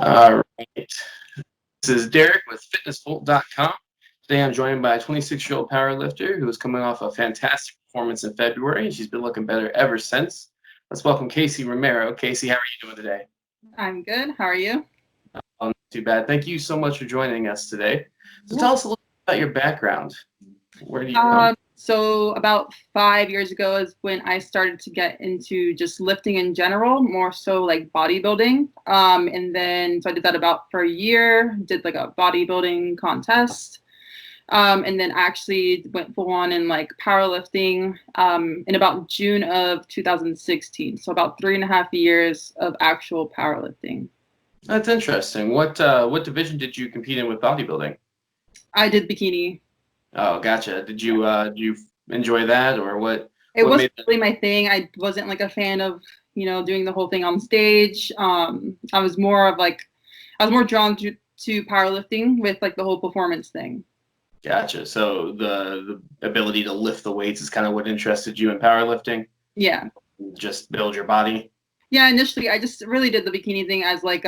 All right. This is Derek with FitnessVolt.com. Today I'm joined by a 26-year-old powerlifter who is coming off a fantastic performance in February, and she's been looking better ever since. Let's welcome Kheycie Romero. Kheycie, how are you doing today? I'm good. How are you? Not too bad. Thank you so much for joining us today. So Yeah. tell us a little bit about your background. Where do you come? So about 5 years ago is when I started to get into just lifting in general, more so like bodybuilding. And then so I did that about for a year, did like a bodybuilding contest. And then actually went full on in like powerlifting in about June of 2016. So about 3.5 years of actual powerlifting. That's interesting. What division did you compete in with bodybuilding? I did bikini. Oh, gotcha. Did you enjoy that, or what? It What wasn't made really my thing. I wasn't like a fan of, doing the whole thing on stage. I was more of like, I was more drawn to powerlifting with like the whole performance thing. Gotcha. So the ability to lift the weights is kind of what interested you in powerlifting. Yeah. Just build your body. Yeah. Initially, I just really did the bikini thing as like,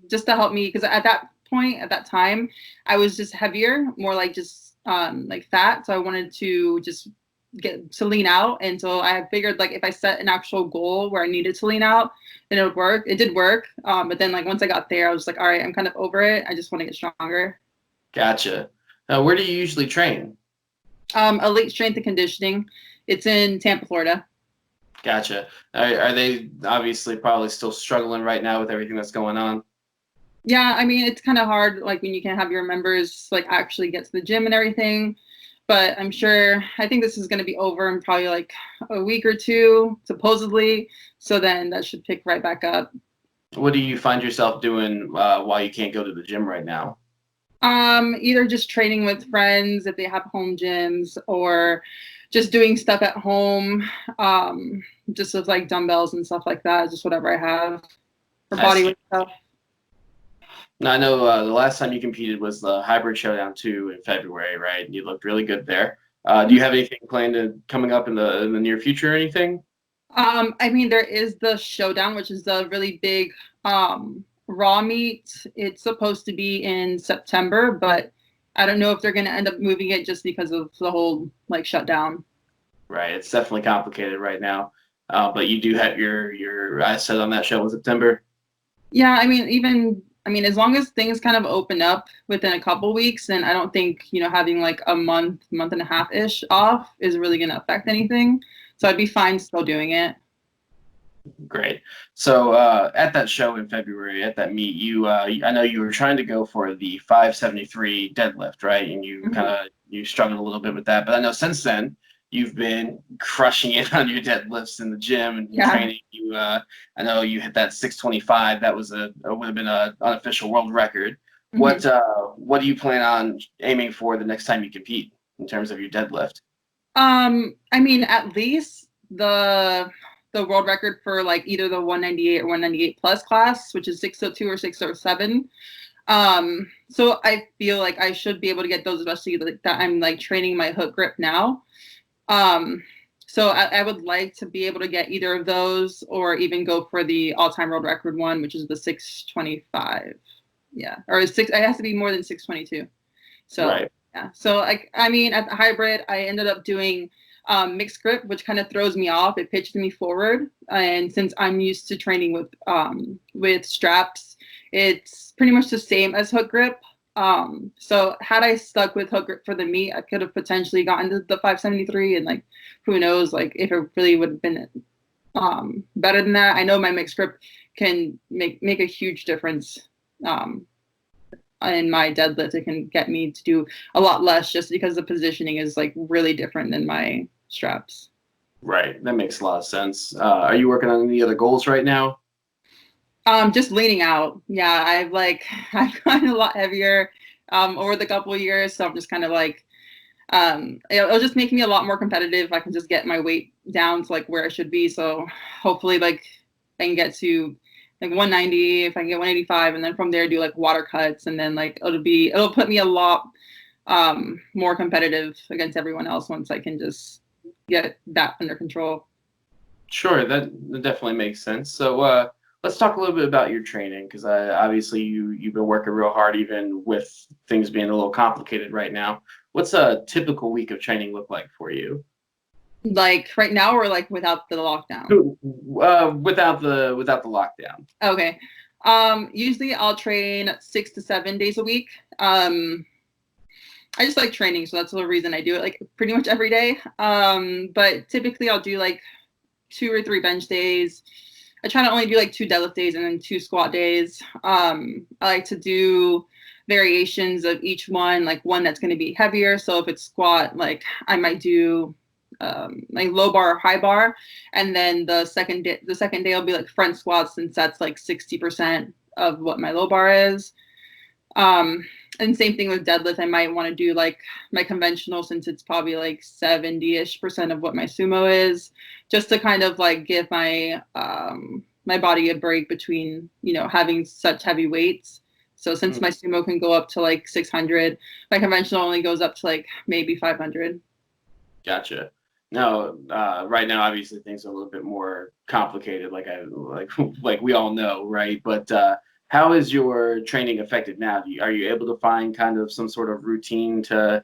just to help me. Cause at that point, at that time, I was just heavier, more like just, like fat. So I wanted to just get to lean out. And so I figured like if I set an actual goal where I needed to lean out, then it would work. It did work. But then like once I got there, I was like, all right, I'm kind of over it. I just want to get stronger. Gotcha. Where do you usually train? Elite Strength and Conditioning. It's in Tampa, Florida. Gotcha. Are they obviously probably still struggling right now with everything that's going on? Yeah, I mean, it's kind of hard like when you can't have your members like actually get to the gym and everything. But I'm sure, I think this is going to be over in probably like a week or two, supposedly. So then that should pick right back up. What do you find yourself doing while you can't go to the gym right now? Either just training with friends if they have home gyms or just doing stuff at home, just with like dumbbells and stuff like that, just whatever I have for I body see. weight stuff. Now, I know the last time you competed was the Hybrid Showdown 2 in February, right? You looked really good there. Do you have anything coming up in the near future or anything? I mean, there is the showdown, which is the really big raw meet. It's supposed to be in September, but I don't know if they're going to end up moving it just because of the whole like shutdown. Right. It's definitely complicated right now. But you do have your eyes set on that show in September. Yeah, I mean, as long as things kind of open up within a couple weeks, then I don't think, having like a month and a half ish off is really going to affect anything. So I'd be fine still doing it. Great. So at that show in February, at that meet, I know you were trying to go for the 573 deadlift, right? And Mhm. you struggled a little bit with that. But I know since then you've been crushing it on your deadlifts in the gym and Yeah. training. I know you hit that 625. That would have been an unofficial world record. hmm What do you plan on aiming for the next time you compete in terms of your deadlift? I mean, at least the world record for like either the 198 or 198 plus class, which is 602 or 607. So I feel like I should be able to get those, especially like that I'm like training my hook grip now. Um, so I would like to be able to get either of those or even go for the all-time world record one, which is the 625. Yeah, or six. It has to be more than 622. So Right. yeah. So like I mean, at the hybrid, I ended up doing mixed grip, which kind of throws me off. It pitches me forward, and since I'm used to training with straps, it's pretty much the same as hook grip. So had I stuck with hook grip for the meet, I could have potentially gotten to the 573, and like who knows, like if it really would have been better than that. I know my mixed grip can make a huge difference. Um, in my deadlift, it can get me to do a lot less just because the positioning is like really different than my straps. Right. That makes a lot of sense. Are you working on any other goals right now? Just leaning out. Yeah, I've gotten a lot heavier over the couple of years, so I'm just kind of like it'll just make me a lot more competitive if I can just get my weight down to like where I should be. So hopefully like I can get to like 190, if I can get 185, and then from there do like water cuts, and then like it'll put me a lot more competitive against everyone else once I can just get that under control. Sure, that definitely makes sense. So let's talk a little bit about your training, because obviously you've been working real hard even with things being a little complicated right now. What's a typical week of training look like for you? Like right now or like without the lockdown? Without the lockdown. Okay. Usually I'll train 6 to 7 days a week. I just like training, so that's the reason I do it like pretty much every day. But typically I'll do like 2 or 3 bench days. I try to only do like 2 deadlift days and then 2 squat days. I like to do variations of each one, like one that's going to be heavier. So if it's squat, like I might do like low bar or high bar, and then the second day will be like front squats, since that's like 60% of what my low bar is. And same thing with deadlift. I might want to do like my conventional, since it's probably like 70-ish% of what my sumo is, just to kind of like give my my body a break between, having such heavy weights. So since my sumo can go up to like 600, my conventional only goes up to like maybe 500. Gotcha. No, right now obviously things are a little bit more complicated, like we all know, right? But how is your training affected now? Are you able to find kind of some sort of routine to,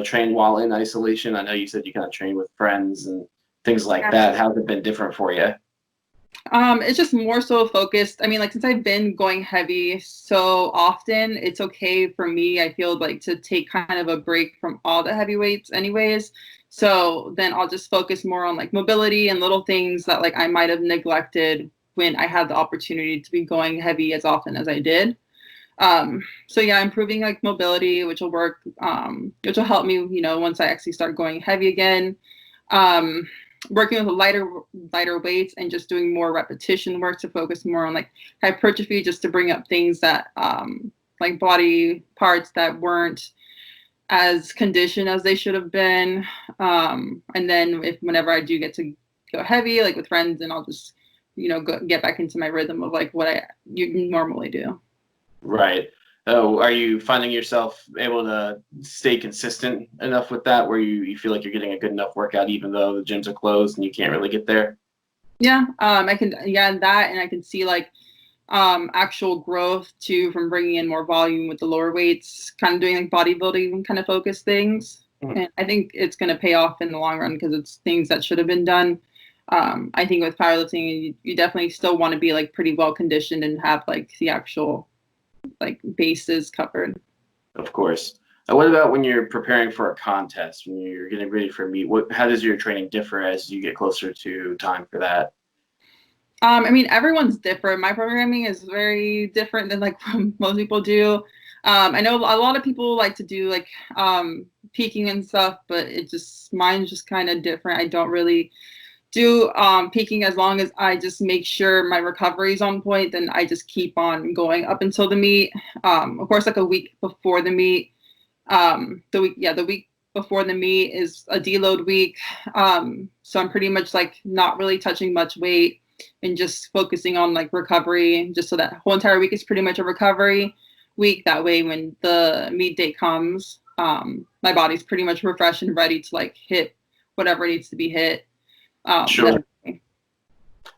train while in isolation? I know you said you kind of train with friends and things like that. How's it been different for you? It's just more so focused. I mean, like since I've been going heavy so often, it's okay for me, I feel like, to take kind of a break from all the heavy weights anyways. So then I'll just focus more on like mobility and little things that like I might have neglected when I had the opportunity to be going heavy as often as I did. So yeah, improving like mobility, which will work, which will help me, once I actually start going heavy again. Working with lighter weights and just doing more repetition work to focus more on like hypertrophy, just to bring up things that like body parts that weren't as conditioned as they should have been. And then whenever I do get to go heavy, like with friends, then I'll just get back into my rhythm of like what you normally do. Right. Oh, are you finding yourself able to stay consistent enough with that, where you feel like you're getting a good enough workout even though the gyms are closed and you can't really get there? Yeah, I can, that, and I can see like actual growth too from bringing in more volume with the lower weights, kind of doing like bodybuilding kind of focused things. And I think it's going to pay off in the long run, because it's things that should have been done. I think with powerlifting, you definitely still want to be like pretty well conditioned and have like the actual like bases covered. Of course. What about when you're preparing for a contest, when you're getting ready for a meet? How does your training differ as you get closer to time for that? I mean, everyone's different. My programming is very different than like most people do. I know a lot of people like to do like peaking and stuff, but mine's just kind of different. I don't really do peaking. As long as I just make sure my recovery is on point, then I just keep on going up until the meet. Of course, like a week before the meet, the week before the meet is a deload week. So I'm pretty much like not really touching much weight and just focusing on like recovery, just so that whole entire week is pretty much a recovery week. That way, when the meet day comes, my body's pretty much refreshed and ready to like hit whatever needs to be hit. Sure.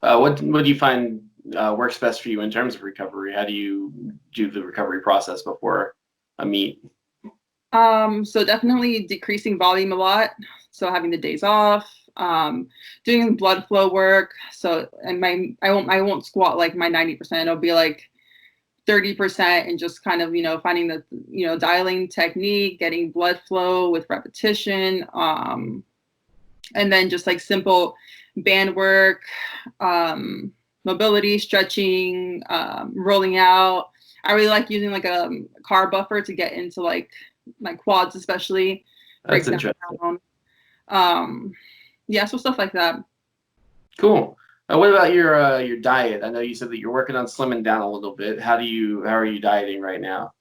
What do you find works best for you in terms of recovery? How do you do the recovery process before a meet? So definitely decreasing volume a lot. So having the days off, doing blood flow work. So I won't squat like my 90%. It'll be like 30%, and just kind of, finding the, dialing technique, getting blood flow with repetition. And then just like simple band work, mobility, stretching, rolling out. I really like using like a car buffer to get into like my quads, especially. That's interesting. Yeah, so stuff like that. Cool. What about your diet? I know you said that you're working on slimming down a little bit. How are you dieting right now?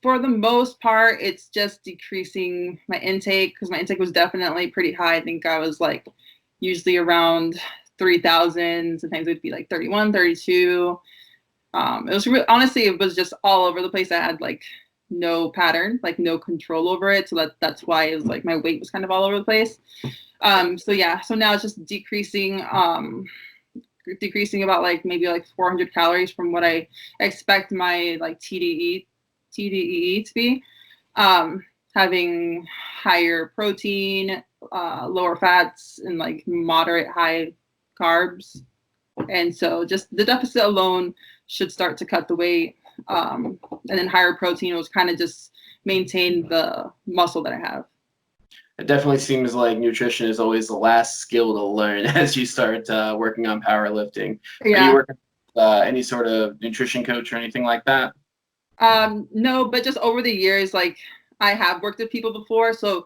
For the most part, it's just decreasing my intake, because my intake was definitely pretty high. I think I was like usually around 3,000. Sometimes it would be like 31, 32. It was honestly, it was just all over the place. I had like no pattern, like no control over it. So that's why it was like my weight was kind of all over the place. So yeah, so now it's just decreasing decreasing about like maybe like 400 calories from what I expect my like TDEE to be. Having higher protein, lower fats, and like moderate high carbs. And so just the deficit alone should start to cut the weight. And then higher protein was kind of just maintain the muscle that I have. It definitely seems like nutrition is always the last skill to learn as you start working on powerlifting. Yeah. Are you working with any sort of nutrition coach or anything like that? No, but just over the years, like I have worked with people before. So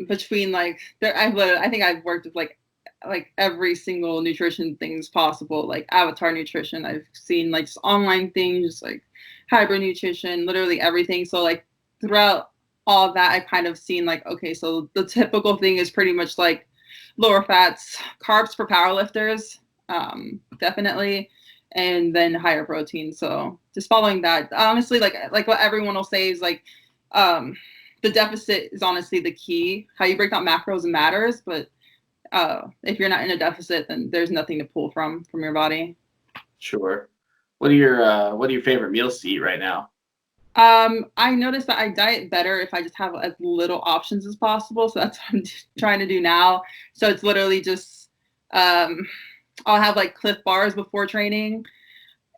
between like I think I've worked with like every single nutrition things possible, like Avatar Nutrition. I've seen like just online things like hybrid nutrition, literally everything. So like throughout all of that, I've kind of seen like, okay, so the typical thing is pretty much like lower fats, carbs for powerlifters, definitely, and then higher protein. So just following that, honestly, like what everyone will say is like, the deficit is honestly the key. How you break down macros matters, but if you're not in a deficit, then there's nothing to pull from your body. Sure. What are your favorite meals to eat right now? I noticed that I diet better if I just have as little options as possible. So that's what I'm trying to do now. So it's literally just I'll have like Cliff bars before training.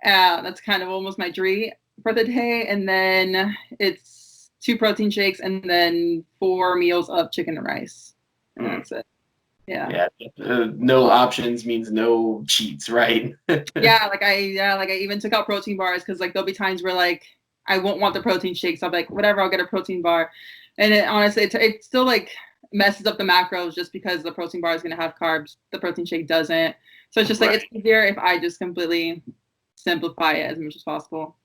That's kind of almost my treat for the day, and then it's 2 protein shakes and then 4 meals of chicken and rice, and that's it. Yeah. No options means no cheats, right? Yeah, like I even took out protein bars because like there'll be times where like I won't want the protein shakes. I'll be like, whatever, I'll get a protein bar. And it honestly, it still like messes up the macros just because the protein bar is going to have carbs. The protein shake doesn't. So it's just like, it's easier if I just completely simplify it as much as possible.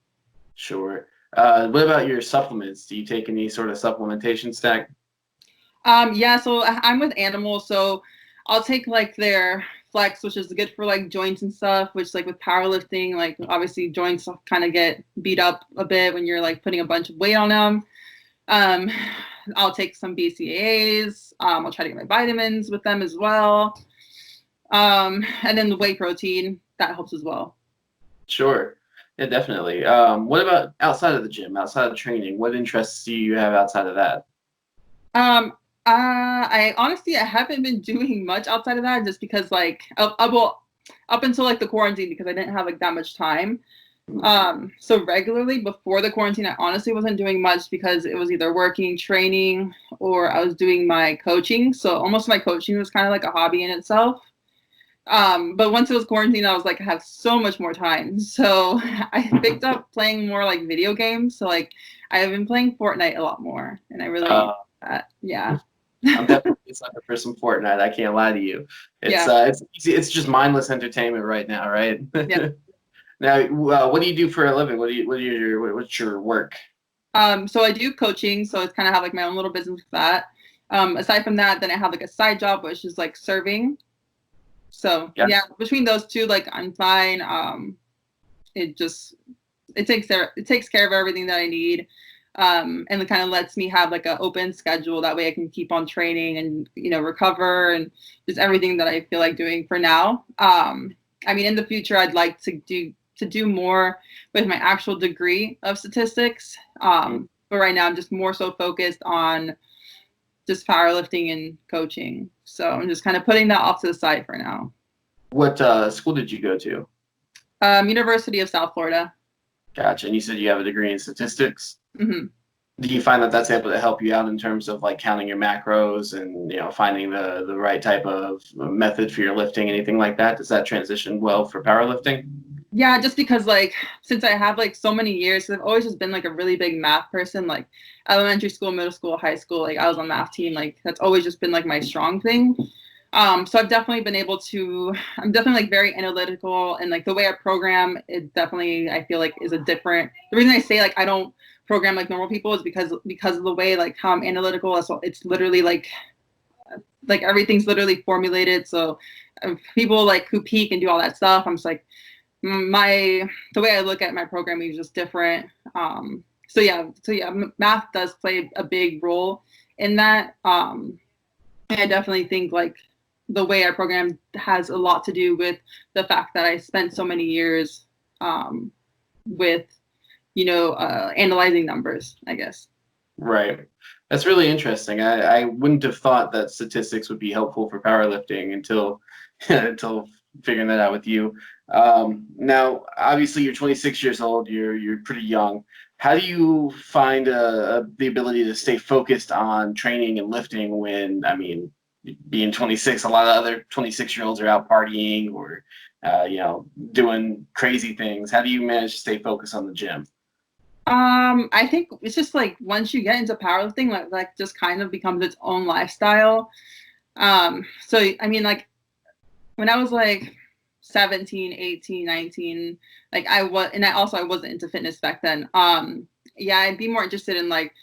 Sure. What about your supplements? Do you take any sort of supplementation stack? Yeah, so I'm with Animals, so I'll take like their Flex, which is good for like joints and stuff, which like with powerlifting, like obviously joints kind of get beat up a bit when you're like putting a bunch of weight on them. I'll take some BCAAs. I'll try to get my vitamins with them as well. And then the whey protein, that helps as well. Sure. Yeah, definitely. What about outside of the gym, outside of the training? What interests do you have outside of that? I honestly I haven't been doing much outside of that just because like up until like the quarantine because I didn't have like that much time. So regularly before the quarantine, I honestly wasn't doing much because it was either working, training, or I was doing my coaching. So almost my coaching was kind of like a hobby in itself. But once it was quarantine, I was like, I have so much more time. So I picked up playing more like video games. So like I've been playing Fortnite a lot more, and I really that. Yeah. I'm definitely a sucker for some Fortnite. I can't lie to you. It's easy. It's just mindless entertainment right now, right? Yeah. Now, what do you do for a living? What's your work? So I do coaching, so it's kind of have like my own little business with that. Aside from that, then I have like a side job, which is like serving. So yeah, between those two, like I'm fine. It takes care of everything that I need. And it kind of lets me have like an open schedule. That way I can keep on training and, recover and just everything that I feel like doing for now. I mean, in the future, I'd like to do more with my actual degree of statistics. But right now I'm just more so focused on just powerlifting and coaching. So I'm just kind of putting that off to the side for now. What school did you go to? University of South Florida. Gotcha. And you said you have a degree in statistics. Mm-hmm. Do you find that that's able to help you out in terms of like counting your macros and finding the right type of method for your lifting, anything like that? Does that transition well for powerlifting? Yeah, just because like since I have like so many years, I've always just been like a really big math person, like elementary school, middle school, high school, like I was on math team, like that's always just been like my strong thing. So I've definitely been able to, I'm definitely like very analytical, and like the way I program, it definitely, I feel like is a different, the reason I say like I don't program like normal people is because of the way like how I'm analytical. So it's literally like everything's literally formulated. So people like who peak and do all that stuff, I'm just like, the way I look at my programming is just different. So yeah, math does play a big role in that. And I definitely think like the way I program has a lot to do with the fact that I spent so many years with, analyzing numbers, I guess. Right. That's really interesting. I wouldn't have thought that statistics would be helpful for powerlifting until until figuring that out with you. Now, obviously, you're 26 years old. You're pretty young. How do you find the ability to stay focused on training and lifting when, I mean, being 26, a lot of other 26-year-olds are out partying or, doing crazy things. How do you manage to stay focused on the gym? I think it's just like once you get into powerlifting, like just kind of becomes its own lifestyle. So I mean, like when I was like 17, 18, 19, like I was, and I wasn't into fitness back then. Yeah, I'd be more interested in like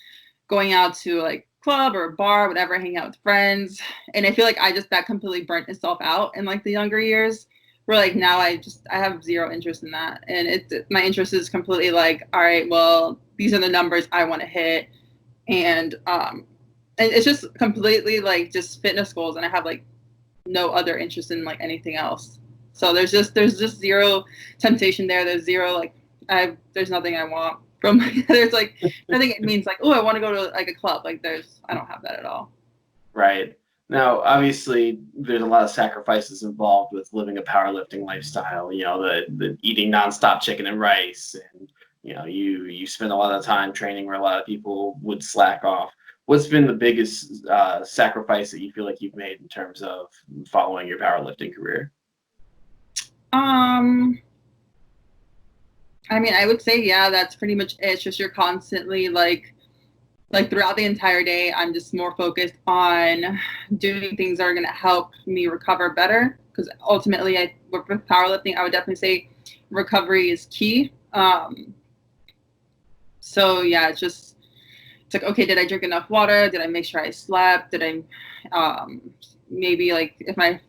going out to like club or bar, whatever, hang out with friends. And I feel like that completely burnt itself out in like the younger years. Where like now I have zero interest in that, and my interest is completely like, all right, well, these are the numbers I want to hit, and it's just completely like just fitness goals, and I have like no other interest in like anything else. So there's just zero temptation there. There's zero like there's nothing I want from there's like nothing it means like, oh, I want to go to like a club. Like I don't have that at all. Right. Now, obviously, there's a lot of sacrifices involved with living a powerlifting lifestyle. The eating nonstop chicken and rice, and you spend a lot of time training where a lot of people would slack off. What's been the biggest sacrifice that you feel like you've made in terms of following your powerlifting career? Um, I mean, I would say, yeah, that's pretty much it. It's just you're constantly like throughout the entire day, I'm just more focused on doing things that are going to help me recover better. Because ultimately, with powerlifting, I would definitely say recovery is key. So yeah, it's like, okay, did I drink enough water? Did I make sure I slept? Did I maybe like if my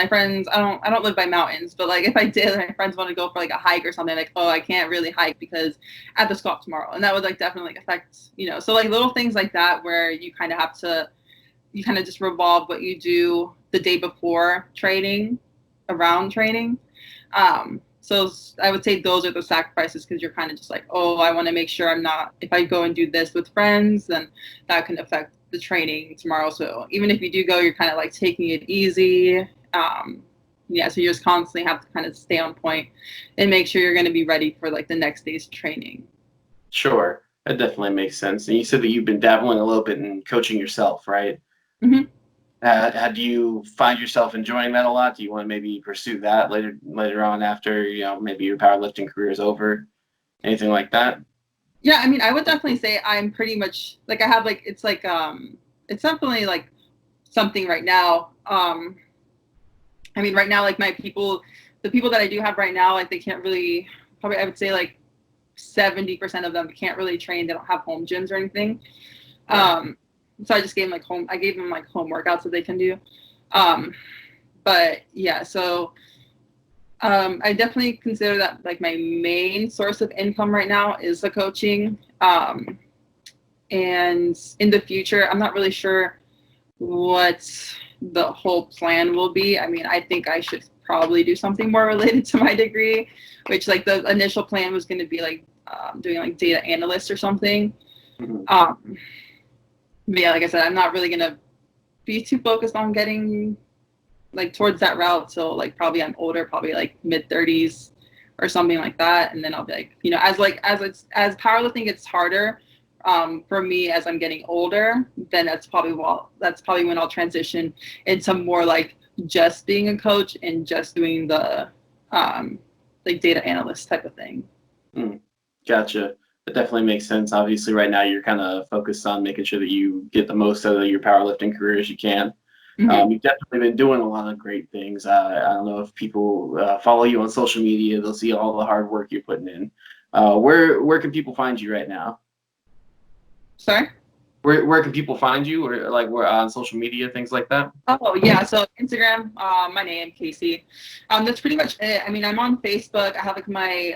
friends, I don't live by mountains, but like if I did, my friends want to go for like a hike or something, like, oh, I can't really hike because I have to squat tomorrow, and that would like definitely affect, so like little things like that where you kind of just revolve what you do the day before training around training. So I would say those are the sacrifices, because you're kind of just like, oh, I want to make sure I'm not, if I go and do this with friends, then that can affect the training tomorrow. So even if you do go, you're kind of like taking it easy. Yeah, so you just constantly have to kind of stay on point and make sure you're going to be ready for like the next day's training. Sure, that definitely makes sense. And you said that you've been dabbling a little bit in coaching yourself, right? Mm-hmm. How do you find yourself enjoying that a lot? Do you want to maybe pursue that later on after maybe your powerlifting career is over? Anything like that? Yeah, I mean, I would definitely say I'm pretty much like I have like it's definitely like something right now. I mean, right now, like the people that I do have right now, like they can't really, probably I would say like 70% of them can't really train. They don't have home gyms or anything. Right. So I gave them like home workouts that they can do. Um, but yeah, so I definitely consider that like my main source of income right now is the coaching. And in the future, I'm not really sure what the whole plan will be. I mean, I think I should probably do something more related to my degree, which like the initial plan was going to be like doing like data analyst or something. Mhm. Um, but yeah, like I said, I'm not really going to be too focused on getting like towards that route till like probably I'm older, probably like mid 30s or something like that, and then I'll be like, as powerlifting gets harder for me as I'm getting older, then that's probably when I'll transition into more like just being a coach and just doing the like data analyst type of thing. Mm, gotcha. That definitely makes sense. Obviously, right now you're kind of focused on making sure that you get the most out of your powerlifting career as you can. Mm-hmm. You've definitely been doing a lot of great things. I don't know if people follow you on social media; they'll see all the hard work you're putting in. Where can people find you right now? Sorry. Where can people find you, or like where on social media, things like that? Oh yeah, so Instagram, my name, Kheycie. That's pretty much it. I mean, I'm on Facebook. I have like my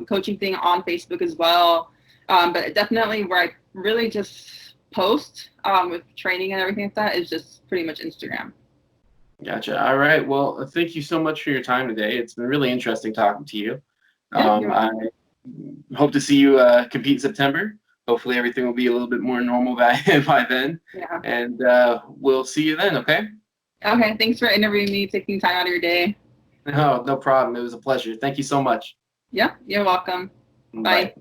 coaching thing on Facebook as well. But definitely where I really just post with training and everything like that is just pretty much Instagram. Gotcha. All right. Well, thank you so much for your time today. It's been really interesting talking to you. Yeah, you're I welcome. hope to see you compete in September. Hopefully, everything will be a little bit more normal by then. Yeah. And we'll see you then, okay? Okay. Thanks for interviewing me, taking time out of your day. No problem. It was a pleasure. Thank you so much. Yeah, you're welcome. Bye. Bye.